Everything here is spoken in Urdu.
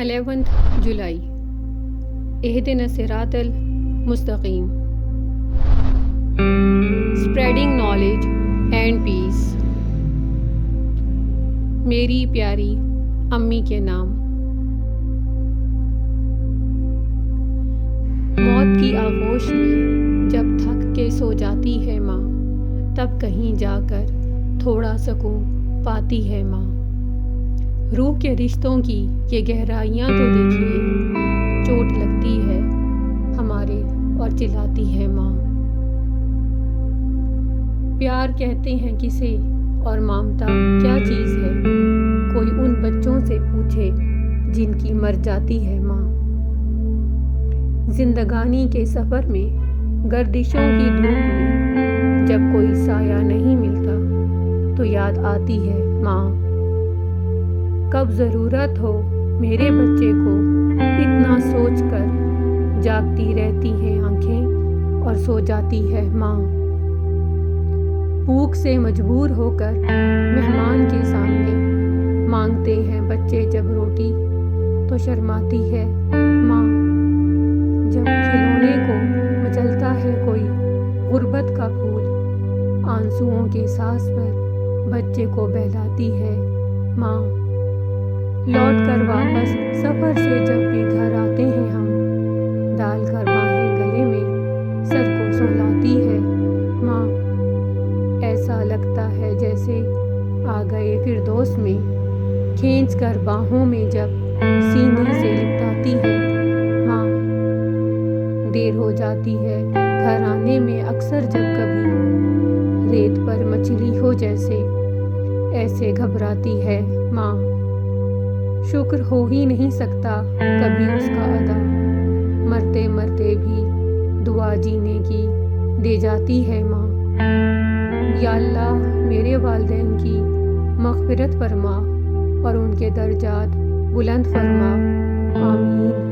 11 جولائی اہدنا الصراط المستقیم اسپریڈنگ نالج اینڈ پیس۔ میری پیاری امی کے نام۔ موت کی آغوش میں جب تھک کے سو جاتی ہے ماں، تب کہیں جا کر تھوڑا سکون پاتی ہے ماں۔ روح کے رشتوں کی یہ گہرائیاں تو دیکھیے، چوٹ لگتی ہے ہمارے اور چلاتی ہے ماں۔ پیار کہتے ہیں کسے اور ممتا کیا چیز ہے، کوئی ان بچوں سے پوچھے جن کی مر جاتی ہے ماں۔ زندگانی کے سفر میں گردشوں کی دھوپ میں جب کوئی سایہ نہیں ملتا تو یاد آتی ہے ماں۔ کب ضرورت ہو میرے بچے کو، اتنا سوچ کر جاگتی رہتی ہیں آنکھیں اور سو جاتی ہے ماں۔ بھوک سے مجبور ہو کر مہمان کے سامنے مانگتے ہیں بچے جب روٹی تو شرماتی ہے ماں۔ جب کھلونے کو مچلتا ہے کوئی غربت کا پھول، آنسوؤں کے ساز پر بچے کو بہلاتی ہے ماں۔ لوٹ کر واپس سفر سے جب بھی گھر آتے ہیں ہم، ڈال کر باہیں گلے میں سر کو سہلاتی ہے ماں۔ ایسا لگتا ہے جیسے آ گئے فردوس میں، کھینچ کر باہوں میں جب سینے سے لپٹاتی ہے ماں۔ دیر ہو جاتی ہے گھر آنے میں اکثر جب کبھی، ریت پر مچھلی ہو جیسے ایسے گھبراتی ہے ماں۔ شکر ہو ہی نہیں سکتا کبھی اس کا ادا، مرتے مرتے بھی دعا جینے کی دے جاتی ہے ماں۔ یا اللہ میرے والدین کی مغفرت فرما اور ان کے درجات بلند فرما، آمین۔